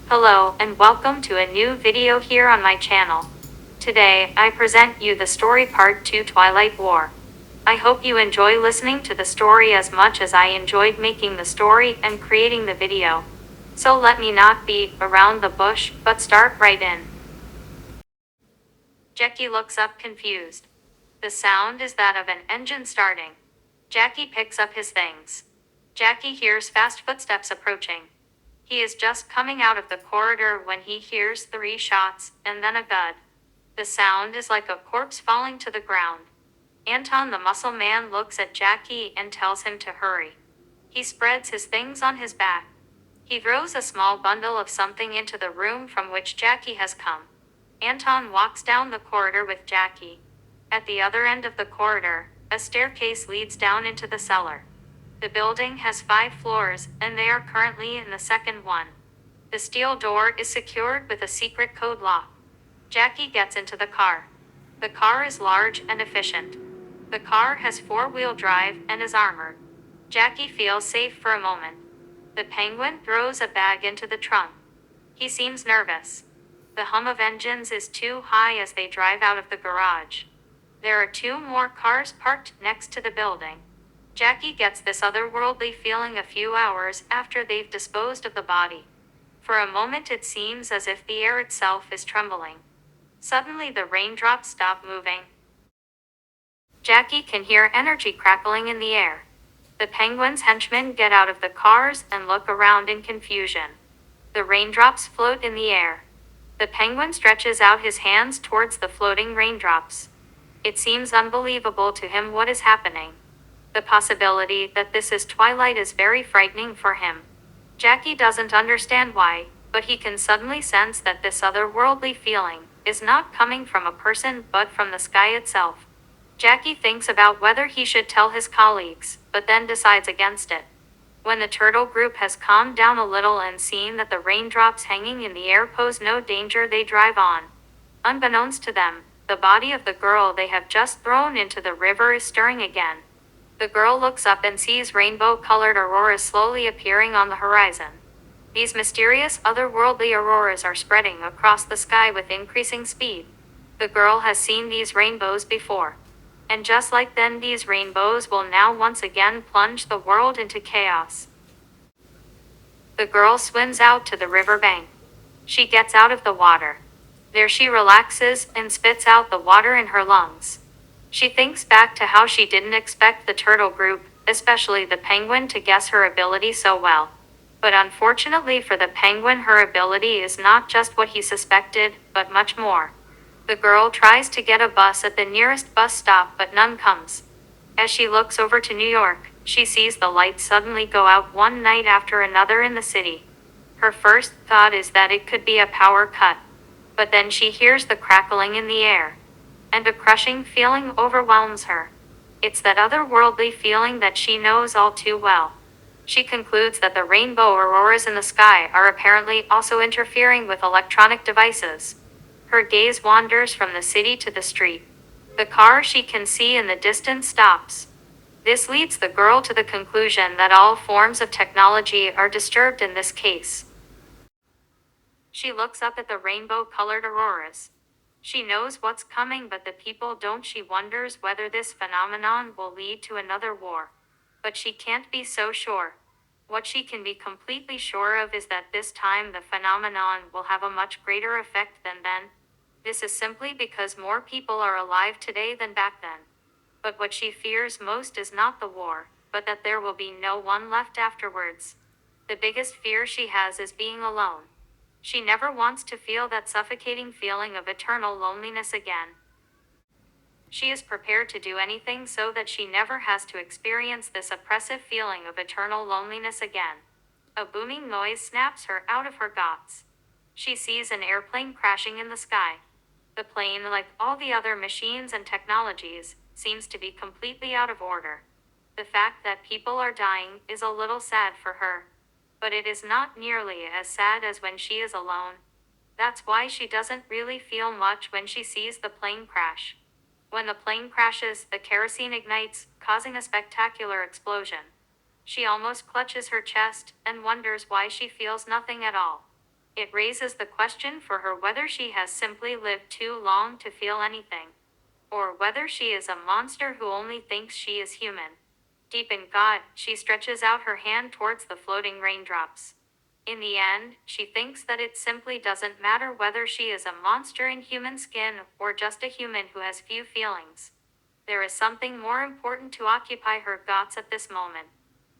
Hello and welcome to a new video here on my channel. Today, I present you the story part 2 Twilight War. I hope you enjoy listening to the story as much as I enjoyed making the story and creating the video. So let me not beat around the bush, but start right in. Jackie looks up confused. The sound is that of an engine starting. Jackie picks up his things. Jackie hears fast footsteps approaching. He is just coming out of the corridor when he hears 3 shots, and then a thud. The sound is like a corpse falling to the ground. Anton the muscle man looks at Jackie and tells him to hurry. He spreads his things on his back. He throws a small bundle of something into the room from which Jackie has come. Anton walks down the corridor with Jackie. At the other end of the corridor, a staircase leads down into the cellar. The building has 5 floors, and they are currently in the second one. The steel door is secured with a secret code lock. Jackie gets into the car. The car is large and efficient. The car has 4-wheel drive and is armored. Jackie feels safe for a moment. The Penguin throws a bag into the trunk. He seems nervous. The hum of engines is too high as they drive out of the garage. There are 2 more cars parked next to the building. Jackie gets this otherworldly feeling a few hours after they've disposed of the body. For a moment it seems as if the air itself is trembling. Suddenly the raindrops stop moving. Jackie can hear energy crackling in the air. The Penguin's henchmen get out of the cars and look around in confusion. The raindrops float in the air. The Penguin stretches out his hands towards the floating raindrops. It seems unbelievable to him what is happening. The possibility that this is Twilight is very frightening for him. Jackie doesn't understand why, but he can suddenly sense that this otherworldly feeling is not coming from a person but from the sky itself. Jackie thinks about whether he should tell his colleagues, but then decides against it. When the turtle group has calmed down a little and seen that the raindrops hanging in the air pose no danger, they drive on. Unbeknownst to them, the body of the girl they have just thrown into the river is stirring again. The girl looks up and sees rainbow-colored auroras slowly appearing on the horizon. These mysterious otherworldly auroras are spreading across the sky with increasing speed. The girl has seen these rainbows before. And just like then, these rainbows will now once again plunge the world into chaos. The girl swims out to the river bank. She gets out of the water. There she relaxes and spits out the water in her lungs. She thinks back to how she didn't expect the turtle group, especially the Penguin, to guess her ability so well. But unfortunately for the Penguin, her ability is not just what he suspected, but much more. The girl tries to get a bus at the nearest bus stop, but none comes. As she looks over to New York, she sees the lights suddenly go out one night after another in the city. Her first thought is that it could be a power cut. But then she hears the crackling in the air. And a crushing feeling overwhelms her. It's that otherworldly feeling that she knows all too well. She concludes that the rainbow auroras in the sky are apparently also interfering with electronic devices. Her gaze wanders from the city to the street. The car she can see in the distance stops. This leads the girl to the conclusion that all forms of technology are disturbed in this case. She looks up at the rainbow-colored auroras. She knows what's coming, but the people don't. She wonders whether this phenomenon will lead to another war. But she can't be so sure. What she can be completely sure of is that this time the phenomenon will have a much greater effect than then. This is simply because more people are alive today than back then. But what she fears most is not the war, but that there will be no one left afterwards. The biggest fear she has is being alone. She never wants to feel that suffocating feeling of eternal loneliness again. She is prepared to do anything so that she never has to experience this oppressive feeling of eternal loneliness again. A booming noise snaps her out of her thoughts. She sees an airplane crashing in the sky. The plane, like all the other machines and technologies, seems to be completely out of order. The fact that people are dying is a little sad for her. But it is not nearly as sad as when she is alone. That's why she doesn't really feel much when she sees the plane crash. When the plane crashes, the kerosene ignites, causing a spectacular explosion. She almost clutches her chest and wonders why she feels nothing at all. It raises the question for her whether she has simply lived too long to feel anything, or whether she is a monster who only thinks she is human. Deep in God, she stretches out her hand towards the floating raindrops. In the end, she thinks that it simply doesn't matter whether she is a monster in human skin or just a human who has few feelings. There is something more important to occupy her thoughts at this moment.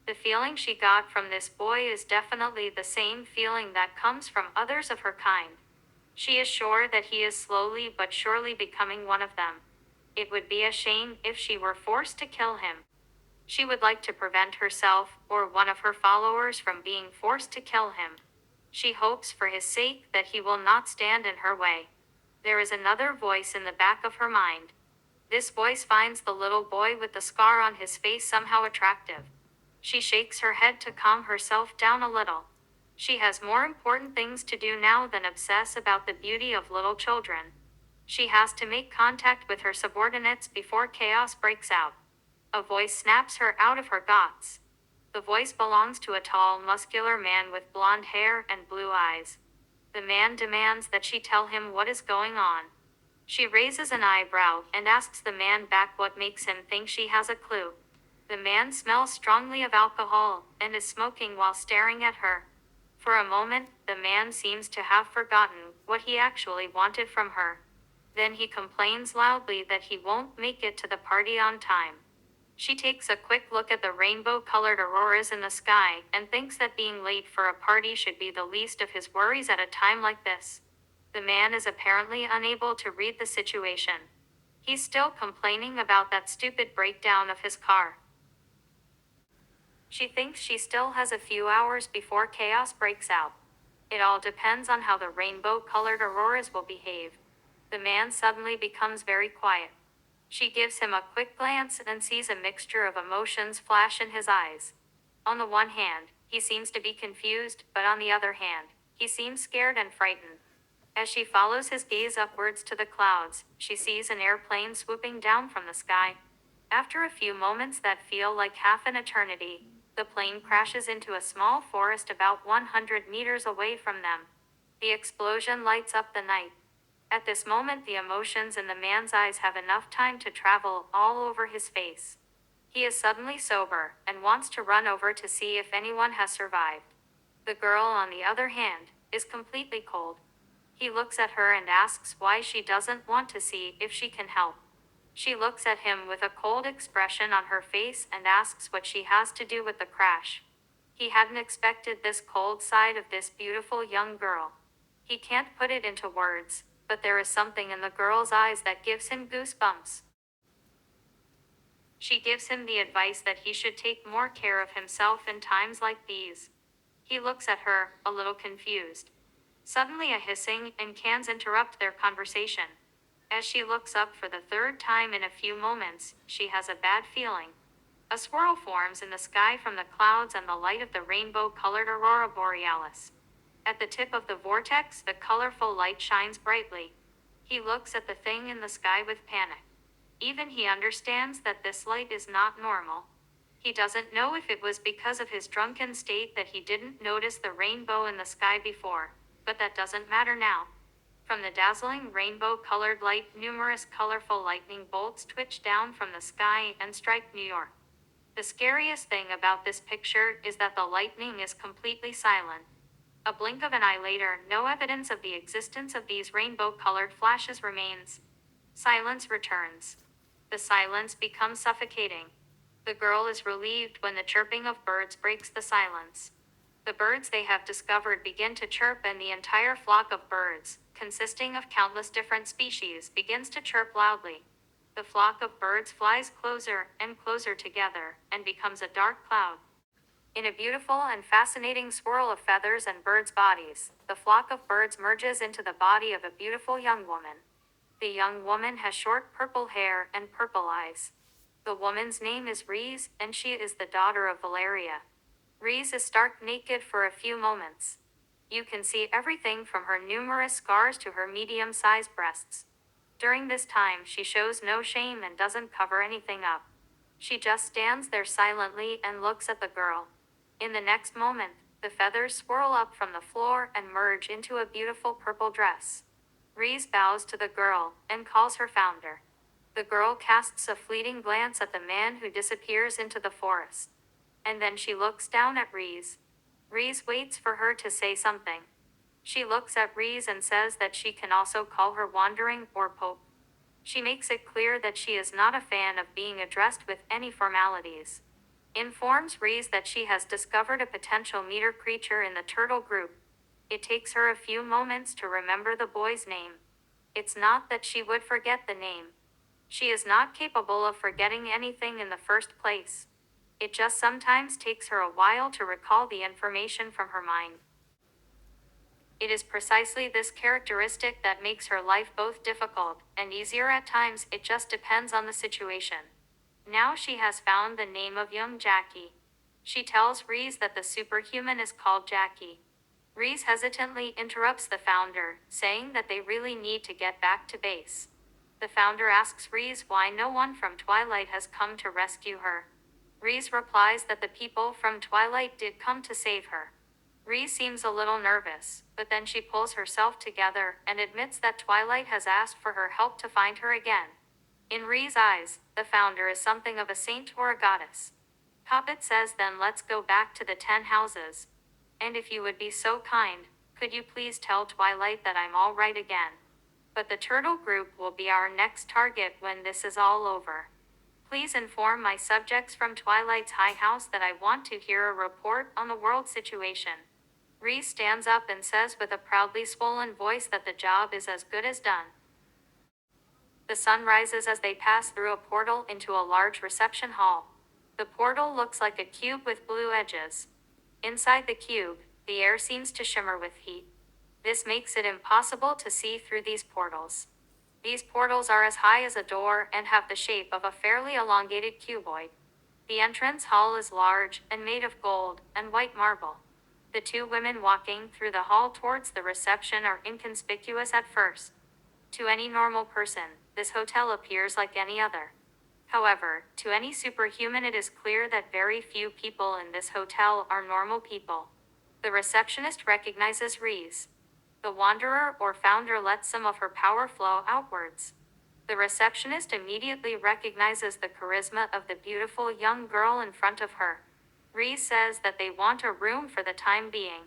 The feeling she got from this boy is definitely the same feeling that comes from others of her kind. She is sure that he is slowly but surely becoming one of them. It would be a shame if she were forced to kill him. She would like to prevent herself or one of her followers from being forced to kill him. She hopes for his sake that he will not stand in her way. There is another voice in the back of her mind. This voice finds the little boy with the scar on his face somehow attractive. She shakes her head to calm herself down a little. She has more important things to do now than obsess about the beauty of little children. She has to make contact with her subordinates before chaos breaks out. A voice snaps her out of her thoughts. The voice belongs to a tall, muscular man with blonde hair and blue eyes. The man demands that she tell him what is going on. She raises an eyebrow and asks the man back what makes him think she has a clue. The man smells strongly of alcohol and is smoking while staring at her. For a moment, the man seems to have forgotten what he actually wanted from her. Then he complains loudly that he won't make it to the party on time. She takes a quick look at the rainbow-colored auroras in the sky and thinks that being late for a party should be the least of his worries at a time like this. The man is apparently unable to read the situation. He's still complaining about that stupid breakdown of his car. She thinks she still has a few hours before chaos breaks out. It all depends on how the rainbow-colored auroras will behave. The man suddenly becomes very quiet. She gives him a quick glance and sees a mixture of emotions flash in his eyes. On the one hand, he seems to be confused, but on the other hand, he seems scared and frightened. As she follows his gaze upwards to the clouds, she sees an airplane swooping down from the sky. After a few moments that feel like half an eternity, the plane crashes into a small forest about 100 meters away from them. The explosion lights up the night. At this moment, the emotions in the man's eyes have enough time to travel all over his face. He is suddenly sober and wants to run over to see if anyone has survived. The girl, on the other hand, is completely cold. He looks at her and asks why she doesn't want to see if she can help. She looks at him with a cold expression on her face and asks what she has to do with the crash. He hadn't expected this cold side of this beautiful young girl. He can't put it into words, but there is something in the girl's eyes that gives him goosebumps. She gives him the advice that he should take more care of himself in times like these. He looks at her, a little confused. Suddenly a hissing and cans interrupt their conversation. As she looks up for the third time in a few moments, she has a bad feeling. A swirl forms in the sky from the clouds and the light of the rainbow-colored aurora borealis. At the tip of the vortex, the colorful light shines brightly. He looks at the thing in the sky with panic. Even he understands that this light is not normal. He doesn't know if it was because of his drunken state that he didn't notice the rainbow in the sky before, but that doesn't matter now. From the dazzling rainbow-colored light, numerous colorful lightning bolts twitch down from the sky and strike New York. The scariest thing about this picture is that the lightning is completely silent. A blink of an eye later, no evidence of the existence of these rainbow-colored flashes remains. Silence returns. The silence becomes suffocating. The girl is relieved when the chirping of birds breaks the silence. The birds they have discovered begin to chirp, and the entire flock of birds, consisting of countless different species, begins to chirp loudly. The flock of birds flies closer and closer together and becomes a dark cloud. In a beautiful and fascinating swirl of feathers and birds' bodies, the flock of birds merges into the body of a beautiful young woman. The young woman has short purple hair and purple eyes. The woman's name is Reese, and she is the daughter of Valeria. Reese is stark naked for a few moments. You can see everything from her numerous scars to her medium-sized breasts. During this time, she shows no shame and doesn't cover anything up. She just stands there silently and looks at the girl. In the next moment, The feathers swirl up from the floor and merge into a beautiful purple dress. Reese bows to the girl and calls her founder. The girl casts a fleeting glance at the man who disappears into the forest. And then she looks down at Reese. Reese waits for her to say something. She looks at Reese and says that she can also call her wandering or Pope. She makes it clear that she is not a fan of being addressed with any formalities. Informs Reese that she has discovered a potential meter creature in the turtle group. It takes her a few moments to remember the boy's name. It's not that she would forget the name. She is not capable of forgetting anything in the first place. It just sometimes takes her a while to recall the information from her mind. It is precisely this characteristic that makes her life both difficult and easier at times. It just depends on the situation. Now she has found the name of young Jackie. She tells Reese that the superhuman is called Jackie. Reese hesitantly interrupts the founder, saying that they really need to get back to base. The founder asks Reese why no one from Twilight has come to rescue her. Reese replies that the people from Twilight did come to save her. Reese seems a little nervous, but then she pulls herself together and admits that Twilight has asked for her help to find her again. In Reese's eyes, the founder is something of a saint or a goddess. Poppet says, then let's go back to the 10 houses. And if you would be so kind, could you please tell Twilight that I'm all right again? But the turtle group will be our next target when this is all over. Please inform my subjects from Twilight's high house that I want to hear a report on the world situation. Reese stands up and says with a proudly swollen voice that the job is as good as done. The sun rises as they pass through a portal into a large reception hall. The portal looks like a cube with blue edges. Inside the cube, the air seems to shimmer with heat. This makes it impossible to see through these portals. These portals are as high as a door and have the shape of a fairly elongated cuboid. The entrance hall is large and made of gold and white marble. The two women walking through the hall towards the reception are inconspicuous at first. To any normal person, this hotel appears like any other. However, to any superhuman it is clear that very few people in this hotel are normal people. The receptionist recognizes Reese. The wanderer or founder lets some of her power flow outwards. The receptionist immediately recognizes the charisma of the beautiful young girl in front of her. Reese says that they want a room for the time being.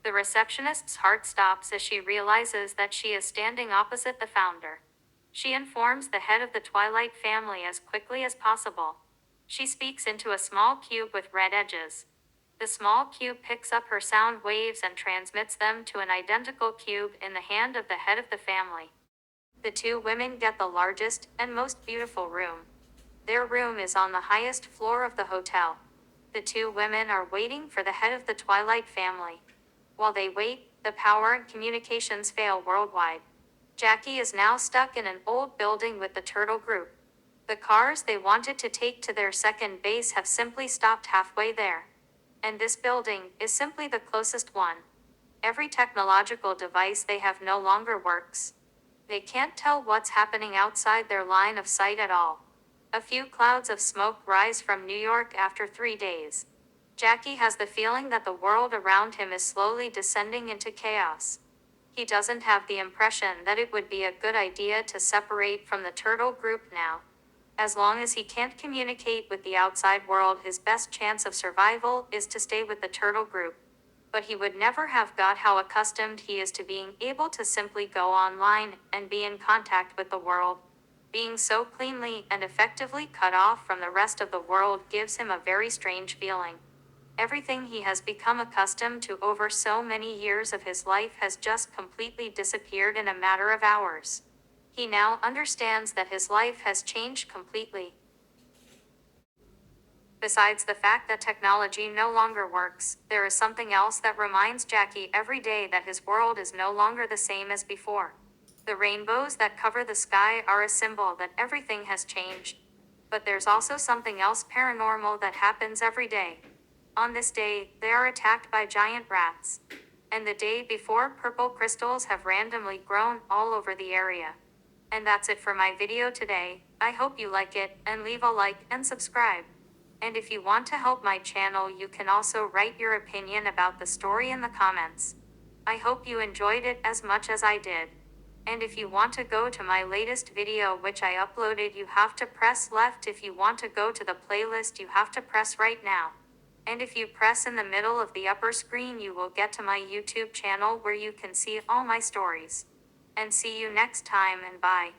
The receptionist's heart stops as she realizes that she is standing opposite the founder. She informs the head of the Twilight family as quickly as possible. She speaks into a small cube with red edges. The small cube picks up her sound waves and transmits them to an identical cube in the hand of the head of the family. The two women get the largest and most beautiful room. Their room is on the highest floor of the hotel. The two women are waiting for the head of the Twilight family. While they wait, the power and communications fail worldwide. Jackie is now stuck in an old building with the turtle group. The cars they wanted to take to their second base have simply stopped halfway there. And this building is simply the closest one. Every technological device they have no longer works. They can't tell what's happening outside their line of sight at all. A few clouds of smoke rise from New York after 3 days. Jackie has the feeling that the world around him is slowly descending into chaos. He doesn't have the impression that it would be a good idea to separate from the turtle group now. As long as he can't communicate with the outside world, his best chance of survival is to stay with the turtle group. But he would never have got how accustomed he is to being able to simply go online and be in contact with the world. Being so cleanly and effectively cut off from the rest of the world gives him a very strange feeling. Everything he has become accustomed to over so many years of his life has just completely disappeared in a matter of hours. He now understands that his life has changed completely. Besides the fact that technology no longer works, there is something else that reminds Jackie every day that his world is no longer the same as before. The rainbows that cover the sky are a symbol that everything has changed. But there's also something else paranormal that happens every day. On this day, they are attacked by giant rats. And the day before, purple crystals have randomly grown all over the area. And that's it for my video today. I hope you like it, and leave a like and subscribe. And if you want to help my channel, you can also write your opinion about the story in the comments. I hope you enjoyed it as much as I did. And if you want to go to my latest video which I uploaded, you have to press left. If you want to go to the playlist, you have to press right now. And if you press in the middle of the upper screen, you will get to my YouTube channel where you can see all my stories. And see you next time, and bye.